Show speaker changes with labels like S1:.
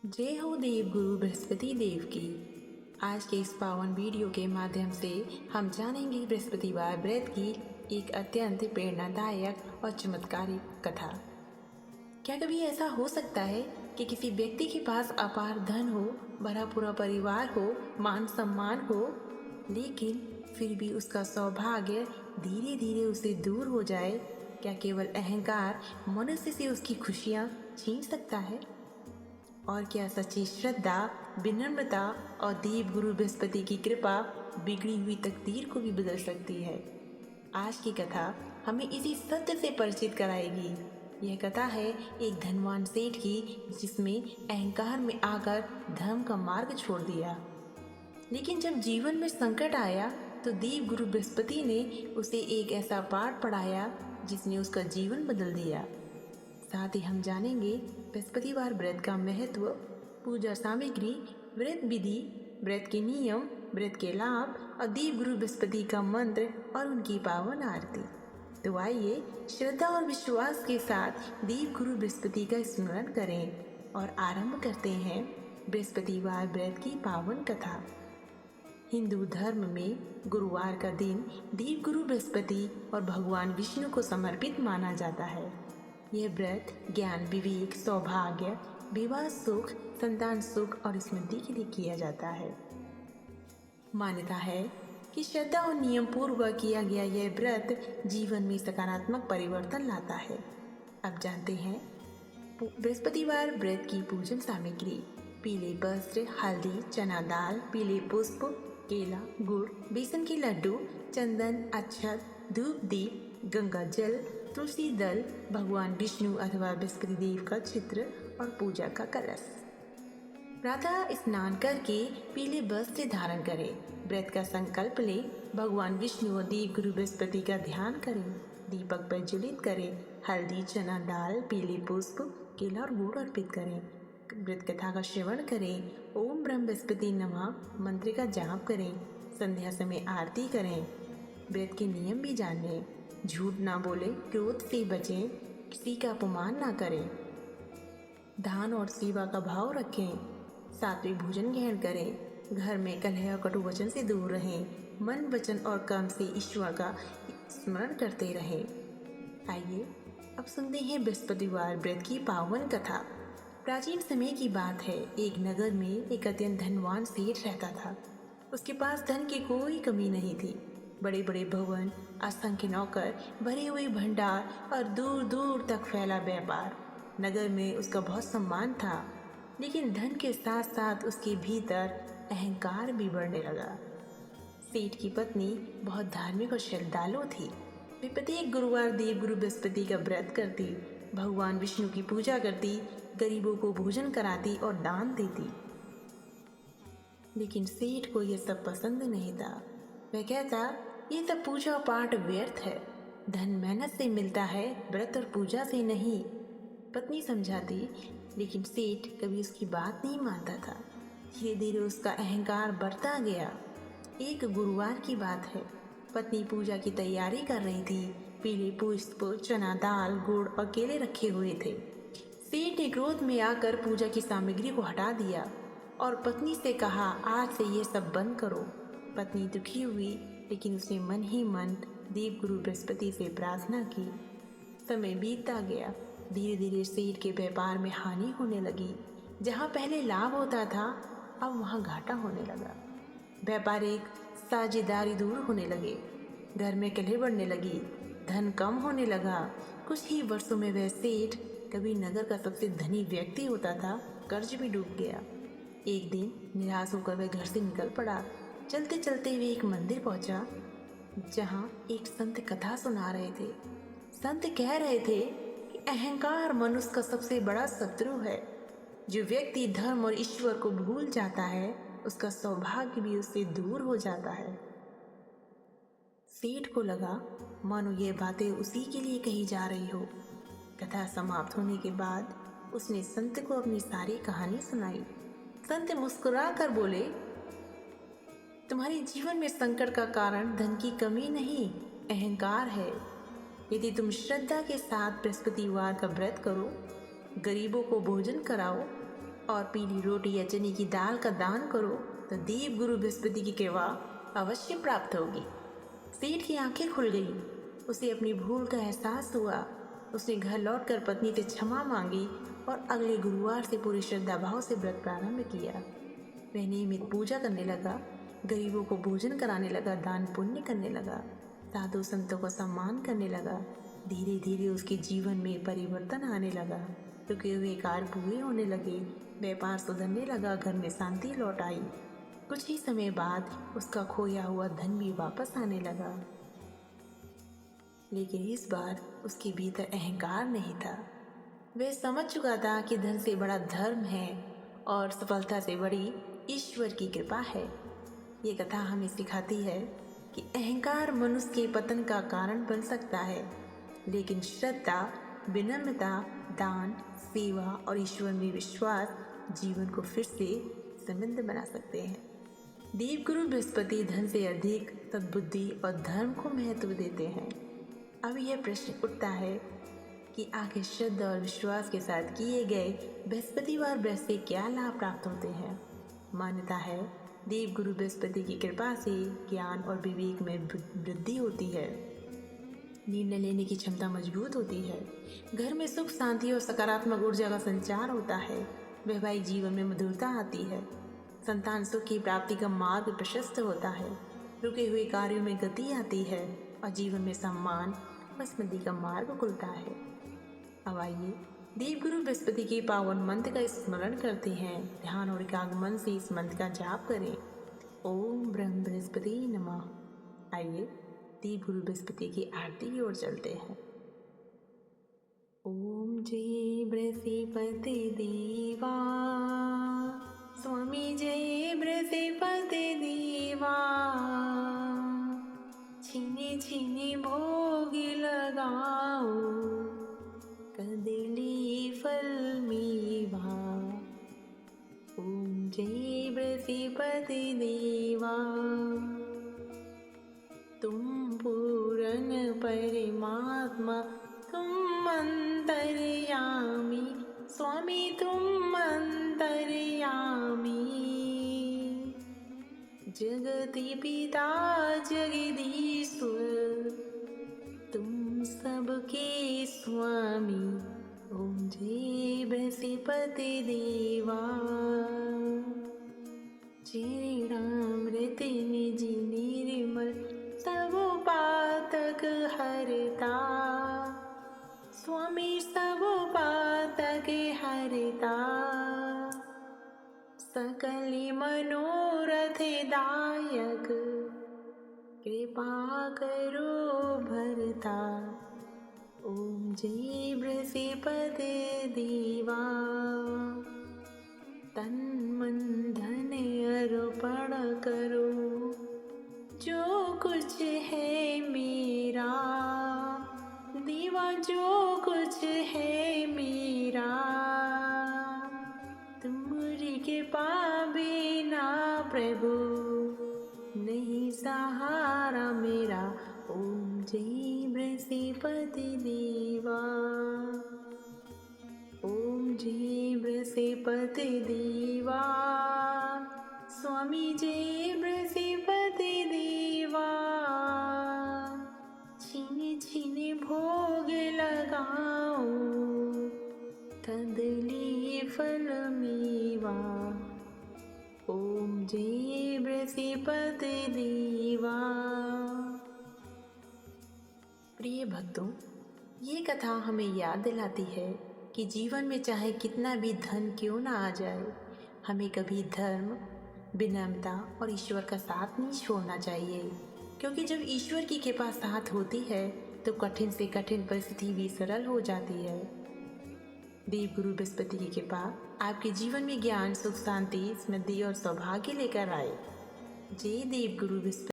S1: जय हो देव गुरु बृहस्पति देव की। आज के इस पावन वीडियो के माध्यम से हम जानेंगे बृहस्पतिवार व्रत की एक अत्यंत प्रेरणादायक और चमत्कारिक कथा। क्या कभी ऐसा हो सकता है कि किसी व्यक्ति के पास अपार धन हो, भरा पूरा परिवार हो, मान सम्मान हो, लेकिन फिर भी उसका सौभाग्य धीरे धीरे उसे दूर हो जाए? क्या केवल अहंकार मनुष्य से उसकी खुशियाँ छीन सकता है? और क्या सच्ची श्रद्धा, विनम्रता और देव गुरु बृहस्पति की कृपा बिगड़ी हुई तकदीर को भी बदल सकती है? आज की कथा हमें इसी सत्य से परिचित कराएगी। यह कथा है एक धनवान सेठ की, जिसमें अहंकार में आकर धर्म का मार्ग छोड़ दिया। लेकिन जब जीवन में संकट आया तो देव गुरु बृहस्पति ने उसे एक ऐसा पाठ पढ़ाया जिसने उसका जीवन बदल दिया। साथ ही हम जानेंगे बृहस्पतिवार व्रत का महत्व, पूजा सामग्री, व्रत विधि, व्रत के नियम, व्रत के लाभ और देव गुरु बृहस्पति का मंत्र और उनकी पावन आरती। तो आइए श्रद्धा और विश्वास के साथ देव गुरु बृहस्पति का स्मरण करें और आरंभ करते हैं बृहस्पतिवार व्रत की पावन कथा। हिंदू धर्म में गुरुवार का दिन देव गुरु बृहस्पति और भगवान विष्णु को समर्पित माना जाता है। यह व्रत ज्ञान, विवेक, सौभाग्य, विवाह सुख, संतान सुख और स्मृति के लिए किया जाता है। मान्यता है कि श्रद्धा और नियम पूर्वक किया गया यह व्रत जीवन में सकारात्मक परिवर्तन लाता है। अब जानते हैं बृहस्पतिवार व्रत की पूजन सामग्री। पीले वस्त्र, हल्दी, चना दाल, पीले पुष्प, केला, गुड़, बेसन के लड्डू, चंदन, अक्षत, धूप दीप, गंगा जल, तुलसी दल, भगवान विष्णु अथवा बृहस्पति देव का चित्र और पूजा का कलश। प्रातः स्नान करके पीले वस्त्र धारण करें, व्रत का संकल्प लें, भगवान विष्णु और देव गुरु बृहस्पति का ध्यान करें, दीपक प्रज्वलित करें, हल्दी, चना दाल, पीले पुष्प, केला और गुड़ अर्पित करें, व्रत कथा का श्रवण करें, ओम ब्रह्म बृहस्पति नमः मंत्र का जाप करें, संध्या समय आरती करें। व्रत के नियम भी जानें। झूठ ना बोले, क्रोध से बचें, किसी का अपमान ना करें, दान और सेवा का भाव रखें, सात्विक भोजन ग्रहण करें, घर में कलह और कटु वचन से दूर रहें, मन, वचन और कर्म से ईश्वर का स्मरण करते रहें। आइए अब सुनते हैं बृहस्पतिवार व्रत की पावन कथा। प्राचीन समय की बात है। एक नगर में एक अत्यंत धनवान सेठ रहता था। उसके पास धन की कोई कमी नहीं थी। बड़े बड़े भवन, असंख्य नौकर, भरे हुए भंडार और दूर दूर तक फैला व्यापार। नगर में उसका बहुत सम्मान था, लेकिन धन के साथ साथ उसके भीतर अहंकार भी बढ़ने लगा। सेठ की पत्नी बहुत धार्मिक और श्रद्धालु थी। वे प्रत्येक गुरुवार देव गुरु बृहस्पति का व्रत करती, भगवान विष्णु की पूजा करती, गरीबों को भोजन कराती और दान देती। लेकिन सेठ को यह सब पसंद नहीं था। वह कहता, ये सब पूजा पाठ व्यर्थ है, धन मेहनत से मिलता है, व्रत और पूजा से नहीं। पत्नी समझाती, लेकिन सेठ कभी उसकी बात नहीं मानता था। धीरे धीरे उसका अहंकार बढ़ता गया। एक गुरुवार की बात है। पत्नी पूजा की तैयारी कर रही थी। पीले पुष्प, चना दाल, गुड़ और केले रखे हुए थे। सेठ ने क्रोध में आकर पूजा की सामग्री को हटा दिया और पत्नी से कहा, आज से ये सब बंद करो। पत्नी दुखी हुई, लेकिन उसने मन ही मन देव गुरु बृहस्पति से प्रार्थना की। समय बीतता गया। धीरे धीरे सेठ के व्यापार में हानि होने लगी। जहाँ पहले लाभ होता था, अब वहाँ घाटा होने लगा। व्यापारिक साझेदारी दूर होने लगे, घर में कलह बढ़ने लगी, धन कम होने लगा। कुछ ही वर्षों में वह सेठ, कभी नगर का सबसे धनी व्यक्ति होता था, कर्ज में डूब गया। एक दिन निराश होकर वह घर से निकल पड़ा। चलते चलते वे एक मंदिर पहुंचा, जहां एक संत कथा सुना रहे थे। संत कह रहे थे कि अहंकार मनुष्य का सबसे बड़ा शत्रु है। जो व्यक्ति धर्म और ईश्वर को भूल जाता है, उसका सौभाग्य भी उससे दूर हो जाता है। सेठ को लगा मानो ये बातें उसी के लिए कही जा रही हो। कथा समाप्त होने के बाद उसने संत को अपनी सारी कहानी सुनाई। संत मुस्कुरा कर बोले, तुम्हारे जीवन में संकट का कारण धन की कमी नहीं, अहंकार है। यदि तुम श्रद्धा के साथ बृहस्पतिवार का व्रत करो, गरीबों को भोजन कराओ, और पीली रोटी या चने की दाल का दान करो तो देव गुरु बृहस्पति की कृपा अवश्य प्राप्त होगी। सेठ की आंखें खुल गईं। उसे अपनी भूल का एहसास हुआ। उसने घर लौटकर पत्नी से क्षमा मांगी और अगले गुरुवार से पूरी श्रद्धा भाव से व्रत प्रारंभ किया। वह नियमित पूजा करने लगा, गरीबों को भोजन कराने लगा, दान पुण्य करने लगा, साधु संतों का सम्मान करने लगा। धीरे धीरे उसके जीवन में परिवर्तन आने लगा। रुके हुए कार्य पूरे होने लगे, व्यापार सुधरने लगा, घर में शांति लौट आई। कुछ ही समय बाद उसका खोया हुआ धन भी वापस आने लगा। लेकिन इस बार उसके भीतर अहंकार नहीं था। वह समझ चुका था कि धन से बड़ा धर्म है और सफलता से बड़ी ईश्वर की कृपा है। ये कथा हमें सिखाती है कि अहंकार मनुष्य के पतन का कारण बन सकता है, लेकिन श्रद्धा, विनम्रता, दान, सेवा और ईश्वर में विश्वास जीवन को फिर से समृद्ध बना सकते हैं। देवगुरु बृहस्पति धन से अधिक सद्बुद्धि और धर्म को महत्व देते हैं। अब यह प्रश्न उठता है कि आखिर श्रद्धा और विश्वास के साथ किए गए बृहस्पतिवार व्रत से क्या लाभ प्राप्त होते हैं। मान्यता है देवगुरु बृहस्पति की कृपा से ज्ञान और विवेक में वृद्धि होती है, निर्णय लेने की क्षमता मजबूत होती है, घर में सुख शांति और सकारात्मक ऊर्जा का संचार होता है, वैवाहिक जीवन में मधुरता आती है, संतान सुख की प्राप्ति का मार्ग प्रशस्त होता है, रुके हुए कार्यों में गति आती है और जीवन में सम्मान व समृद्धि का मार्ग खुलता है। अब आइए देवगुरु बृहस्पति के पावन मंत्र का स्मरण करते हैं। ध्यान और एकाग्र मन से इस मंत्र का जाप करें। ओम ब्रह्म बृहस्पति नमः। आइए देवगुरु बृहस्पति की आरती की ओर चलते हैं। ओम जय बृहस्पति देवा, स्वामी जय बृहस्पति देवा, छीने छीने भोग लगाओ, कदली फल मेवा। ओम जय बृहस्पति देवा, तुम पूर्ण परमात्मा, तुम अंतर्यामी, स्वामी तुम अंतर्यामी, जगति पिता जगदीश्वर, तुम सबके स्वामी। ओम जय बृहस्पति देवा, चरणामृत निज निर्मल, सब पातक हरता, स्वामी सब पातक हरता, सकल मनोरथ दायक, कृपा करो भरता। ओम जय बृहस्पति देवा, तन मन धन अर्पण करो, जो कुछ है मेरा देवा, जो कुछ है मेरा, तुम्हारी कृपा बिना प्रभु नहीं सहारा मेरा। ओम जय बृहस्पति देवा, ओम जय बृहस्पति देवा, स्वामी जय बृहस्पति देवा, छीने छीने भोग लगाओ, कदली फल मेवा। ओम जय बृहस्पति देवा। प्रिय भक्तों, ये कथा हमें याद दिलाती है कि जीवन में चाहे कितना भी धन क्यों ना आ जाए, हमें कभी धर्म, विनम्रता और ईश्वर का साथ नहीं छोड़ना चाहिए, क्योंकि जब ईश्वर की कृपा साथ होती है तो कठिन से कठिन परिस्थिति भी सरल हो जाती है। देवगुरु बृहस्पति की कृपा आपके जीवन में ज्ञान, सुख, शांति, समृद्धि और सौभाग्य लेकर आए। जय देवगुरु बृहस्पति।